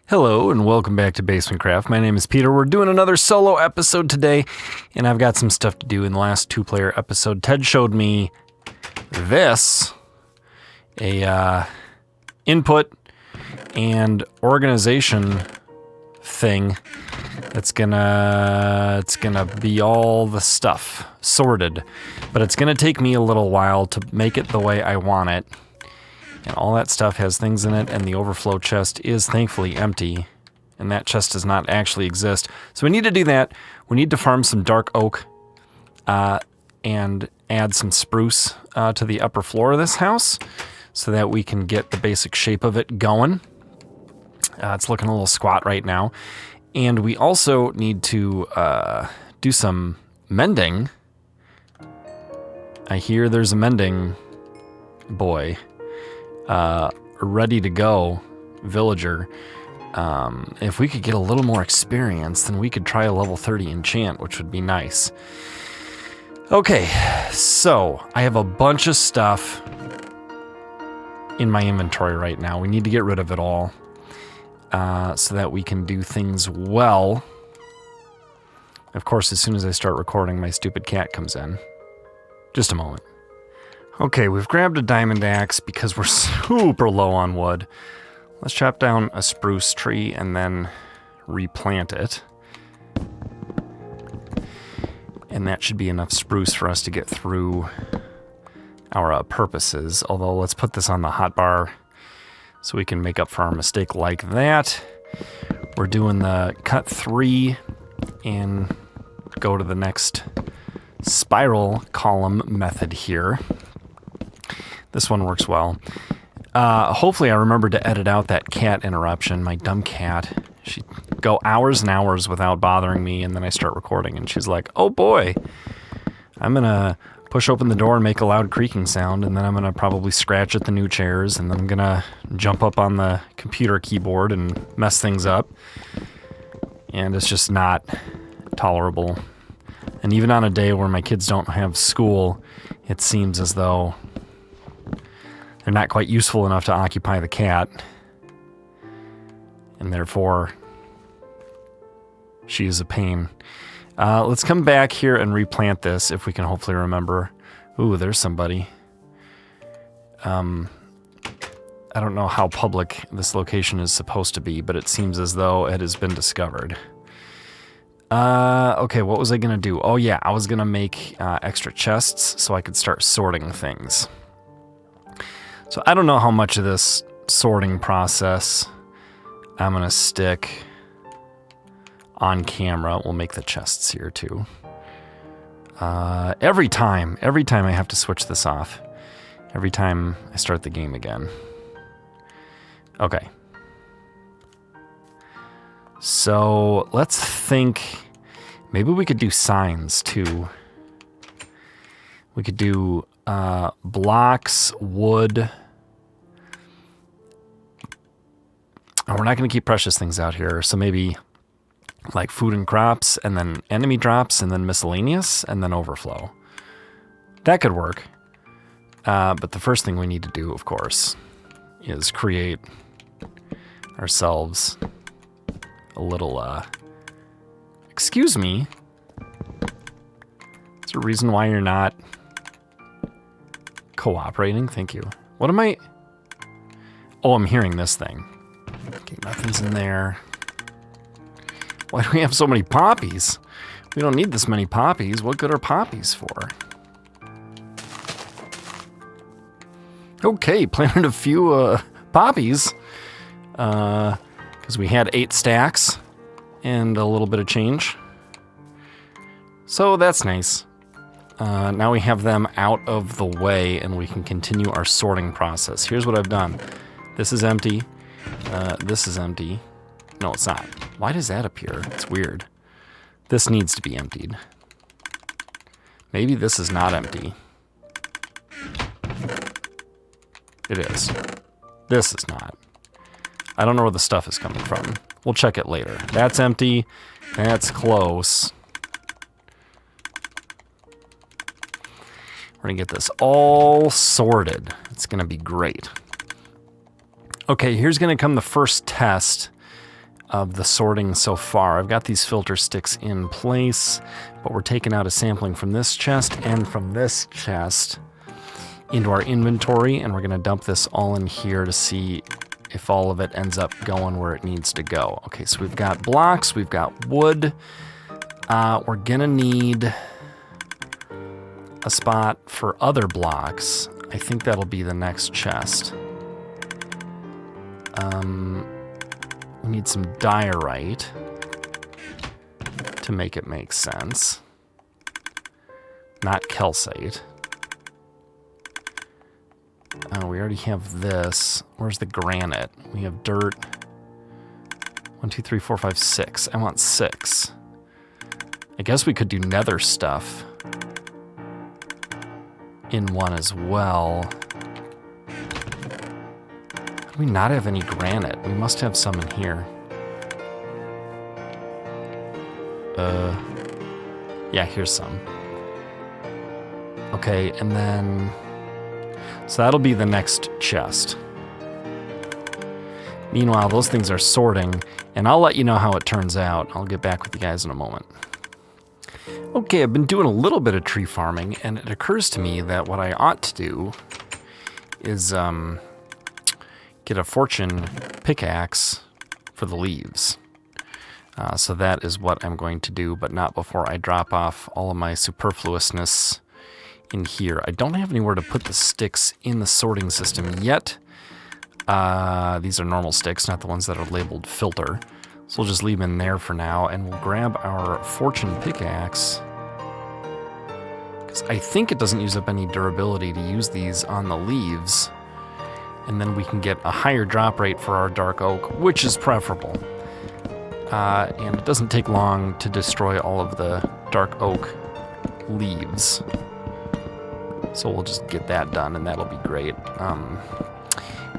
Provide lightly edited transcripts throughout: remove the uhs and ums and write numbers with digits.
Hello and welcome back to BasementCraft. My name is Peter. We're doing another solo episode today, and I've got some stuff to do. In the last two-player episode, Ted showed me this, a input and organization thing that's gonna be all the stuff sorted, but it's gonna take me a little while to make it the way I want it. And all that stuff has things in it, and the overflow chest is thankfully empty, and that chest does not actually exist. So we need to do that. We need to farm some dark oak and add some spruce to the upper floor of this house so that we can get the basic shape of it going. It's looking a little squat right now. And we also need to do some mending. I hear there's a mending boy. Ready to go villager. If we could get a little more experience, then we could try a level 30 enchant, which would be nice. Okay, so I have a bunch of stuff in my inventory right now. We need to get rid of it all so that we can do things well. Of course, as soon as I start recording, my stupid cat comes in. Just a moment. Okay, we've grabbed a diamond axe because we're super low on wood. Let's chop down a spruce tree and then replant it. And that should be enough spruce for us to get through our purposes. Although, let's put this on the hotbar so we can make up for our mistake like that. We're doing the cut 3 and go to the next spiral column method here. This one works well. Hopefully I remember to edit out that cat interruption. My dumb cat. She'd go hours and hours without bothering me, and then I start recording, and she's like, oh boy, I'm going to push open the door and make a loud creaking sound, and then I'm going to probably scratch at the new chairs, and then I'm going to jump up on the computer keyboard and mess things up. And it's just not tolerable. And even on a day where my kids don't have school, it seems as though they're not quite useful enough to occupy the cat. And therefore, she is a pain. Let's come back here and replant this, if we can hopefully remember. Ooh, there's somebody. I don't know how public this location is supposed to be, but it seems as though it has been discovered. Okay, what was I going to do? Oh yeah, I was going to make extra chests so I could start sorting things. So I don't know how much of this sorting process I'm going to stick on camera. We'll make the chests here too. Every time I have to switch this off. Every time I start the game again. Okay. So let's think, maybe we could do signs too. We could do blocks, wood. Oh, we're not going to keep precious things out here, so maybe like food and crops, and then enemy drops, and then miscellaneous, and then overflow. That could work. But the first thing we need to do, of course, is create ourselves a little, excuse me. Is there a reason why you're not cooperating? Thank you. What am I? Oh, I'm hearing this thing. Okay, nothing's in there. Why do we have so many poppies? We don't need this many poppies. What good are poppies for? Okay, planted a few poppies. Because we had 8 stacks and a little bit of change. So that's nice. Now we have them out of the way and we can continue our sorting process. Here's what I've done. This is empty. This is empty. No, it's not. Why does that appear? It's weird. This needs to be emptied. Maybe this is not empty. It is. This is not. I don't know where the stuff is coming from. We'll check it later. That's empty. That's close. We're going to get this all sorted. It's going to be great. Okay, here's going to come the first test of the sorting so far. I've got these filter sticks in place, but we're taking out a sampling from this chest and from this chest into our inventory, and we're going to dump this all in here to see if all of it ends up going where it needs to go. Okay, so we've got blocks, we've got wood. We're going to need a spot for other blocks. I think that'll be the next chest. We need some diorite to make it make sense. Not calcite. We already have this. Where's the granite? We have dirt. 1, 2, 3, 4, 5, 6. I want 6. I guess we could do nether stuff in one as well. Do we not have any granite? We must have some in here. Yeah, here's some. Okay, and then... So that'll be the next chest. Meanwhile, those things are sorting, and I'll let you know how it turns out. I'll get back with you guys in a moment. Okay, I've been doing a little bit of tree farming, and it occurs to me that what I ought to do is get a fortune pickaxe for the leaves. So that is what I'm going to do, but not before I drop off all of my superfluousness in here. I don't have anywhere to put the sticks in the sorting system yet. These are normal sticks, not the ones that are labeled filter. So we'll just leave them in there for now, and we'll grab our fortune pickaxe. Because I think it doesn't use up any durability to use these on the leaves. And then we can get a higher drop rate for our dark oak, which is preferable. And it doesn't take long to destroy all of the dark oak leaves. So we'll just get that done, and that'll be great.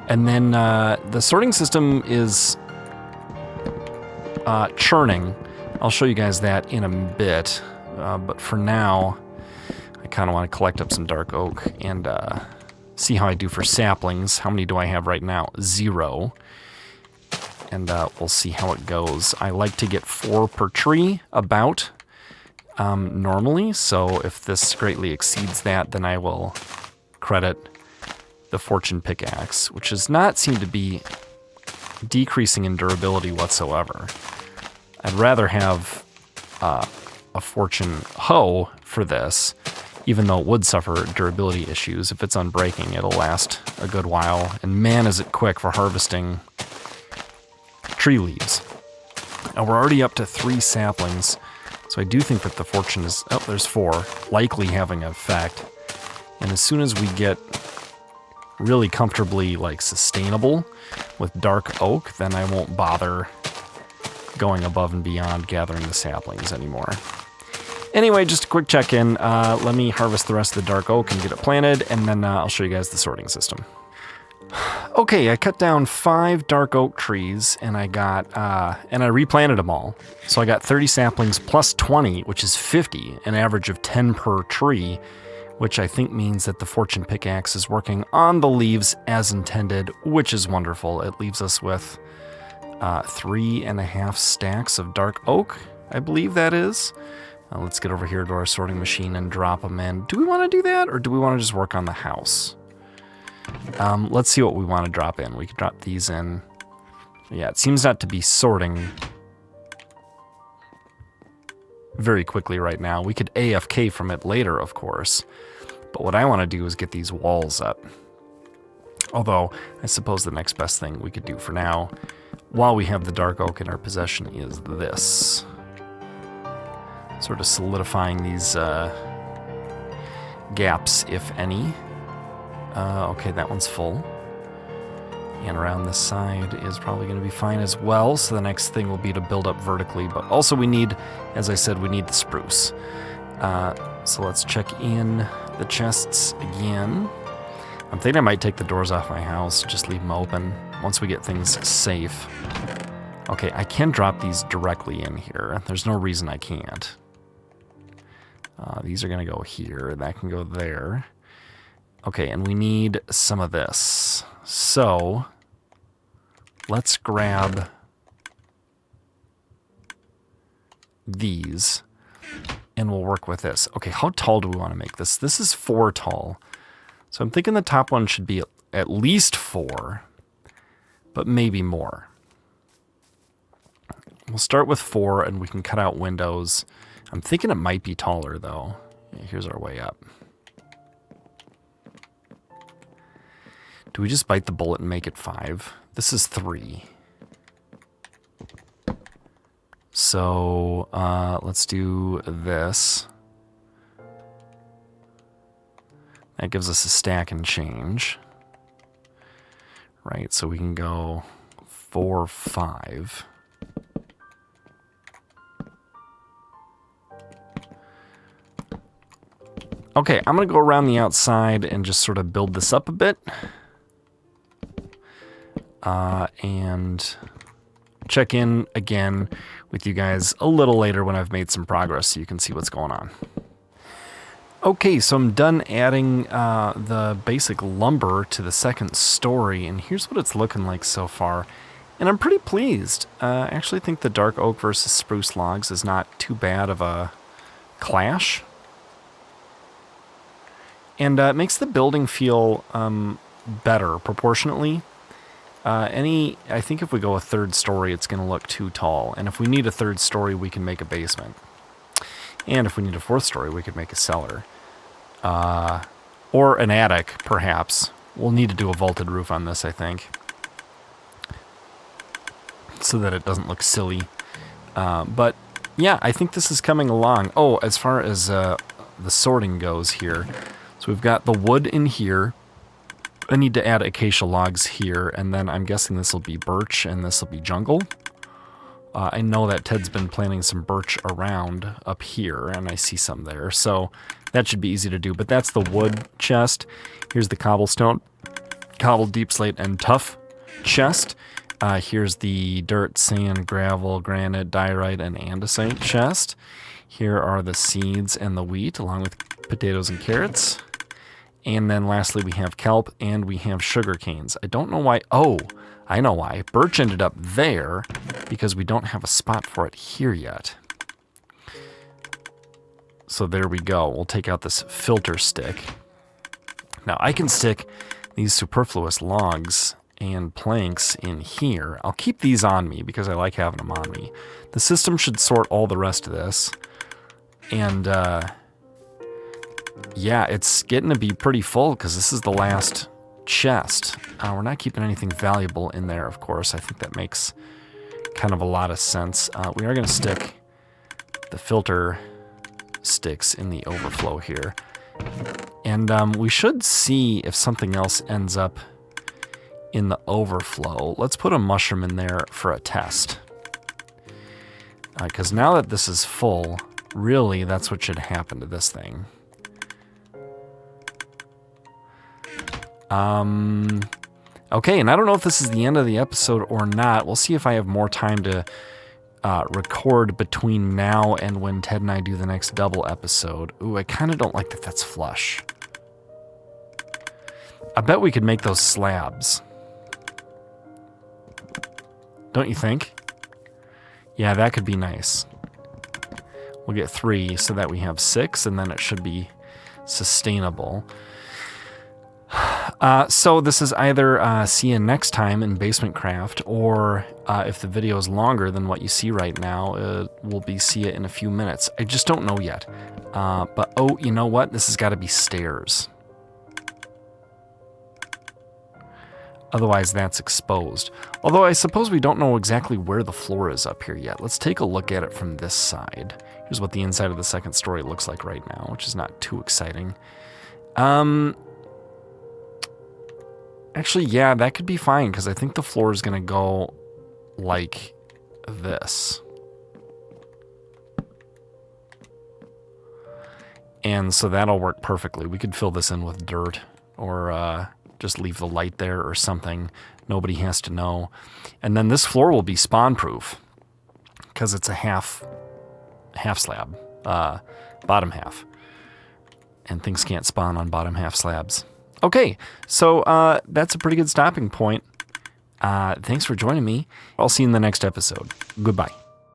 And then the sorting system is churning. I'll show you guys that in a bit. But for now, I kind of want to collect up some dark oak and see how I do for saplings. How many do I have right now? 0. And we'll see how it goes. I like to get 4 per tree, about, normally. So if this greatly exceeds that, then I will credit the fortune pickaxe, which does not seem to be decreasing in durability whatsoever. I'd rather have a fortune hoe for this, even though it would suffer durability issues. If it's unbreaking, it'll last a good while. And man, is it quick for harvesting tree leaves. Now we're already up to 3 saplings, so I do think that the fortune is, oh, there's 4, likely having an effect. And as soon as we get really comfortably, like, sustainable with dark oak, then I won't bother going above and beyond gathering the saplings anymore. Anyway, just a quick check-in. Let me harvest the rest of the dark oak and get it planted, and then I'll show you guys the sorting system. Okay, I cut down 5 dark oak trees, and I got, and I replanted them all. So I got 30 saplings plus 20, which is 50, an average of 10 per tree, which I think means that the fortune pickaxe is working on the leaves as intended, which is wonderful. It leaves us with 3.5 stacks of dark oak, I believe that is. Let's get over here to our sorting machine and drop them in. Do we want to do that, or do we want to just work on the house? Let's see what we want to drop in. We could drop these in. Yeah, it seems not to be sorting very quickly right now. We could AFK from it later, of course. But what I want to do is get these walls up. Although, I suppose the next best thing we could do for now, while we have the dark oak in our possession, is this. Sort of solidifying these gaps, if any. Okay, that one's full. And around this side is probably going to be fine as well. So the next thing will be to build up vertically. But also we need, as I said, we need the spruce. So let's check in the chests again. I'm thinking I might take the doors off my house, just leave them open once we get things safe. Okay, I can drop these directly in here. There's no reason I can't. These are going to go here. That can go there. Okay, and we need some of this. So let's grab these, and we'll work with this. Okay, how tall do we want to make this? This is 4 tall. So I'm thinking the top one should be at least 4, but maybe more. We'll start with 4, and we can cut out windows. I'm thinking it might be taller, though. Yeah, here's our way up. Do we just bite the bullet and make it 5? This is 3. So let's do this. That gives us a stack and change. Right, so we can go 4, 5. Okay, I'm going to go around the outside and just sort of build this up a bit. And check in again with you guys a little later when I've made some progress so you can see what's going on. Okay, so I'm done adding the basic lumber to the second story, and here's what it's looking like so far. And I'm pretty pleased. I actually think the dark oak versus spruce logs is not too bad of a clash. And it makes the building feel better proportionately. I think if we go a 3rd story, it's going to look too tall. And if we need a 3rd story, we can make a basement. And if we need a 4th story, we could make a cellar. Or an attic, perhaps. We'll need to do a vaulted roof on this, I think. So that it doesn't look silly. But, yeah, I think this is coming along. Oh, as far as the sorting goes here. So we've got the wood in here. I need to add acacia logs here, and then I'm guessing this will be birch and this will be jungle. I know that Ted's been planting some birch around up here, and I see some there, so that should be easy to do. But that's the wood chest. Here's the cobblestone, cobble, deep slate, and tough chest. Here's the dirt, sand, gravel, granite, diorite, and andesite chest. Here are the seeds and the wheat, along with potatoes and carrots. And then lastly, we have kelp and we have sugar canes. I don't know why. Oh, I know why. Birch ended up there because we don't have a spot for it here yet. So there we go. We'll take out this filter stick. Now I can stick these superfluous logs and planks in here. I'll keep these on me because I like having them on me. The system should sort all the rest of this. And, yeah, it's getting to be pretty full because this is the last chest. We're not keeping anything valuable in there, of course. I think that makes kind of a lot of sense. We are going to stick the filter sticks in the overflow here. And we should see if something else ends up in the overflow. Let's put a mushroom in there for a test. Because now that this is full, really that's what should happen to this thing. Okay, and I don't know if this is the end of the episode or not. We'll see if I have more time to record between now and when Ted and I do the next double episode. Ooh, I kind of don't like that that's flush. I bet we could make those slabs. Don't you think? Yeah, that could be nice. We'll get 3 so that we have 6, and then it should be sustainable. So this is either see you next time in BasementCraft, or if the video is longer than what you see right now, we'll be see you in a few minutes. I just don't know yet. But oh, you know what? This has got to be stairs. Otherwise, that's exposed. Although I suppose we don't know exactly where the floor is up here yet. Let's take a look at it from this side. Here's what the inside of the second story looks like right now, which is not too exciting. Actually, yeah, that could be fine, because I think the floor is going to go like this. And so that'll work perfectly. We could fill this in with dirt, or just leave the light there or something. Nobody has to know. And then this floor will be spawn-proof, because it's a half slab, bottom half. And things can't spawn on bottom half slabs. Okay, so that's a pretty good stopping point. Thanks for joining me. I'll see you in the next episode. Goodbye.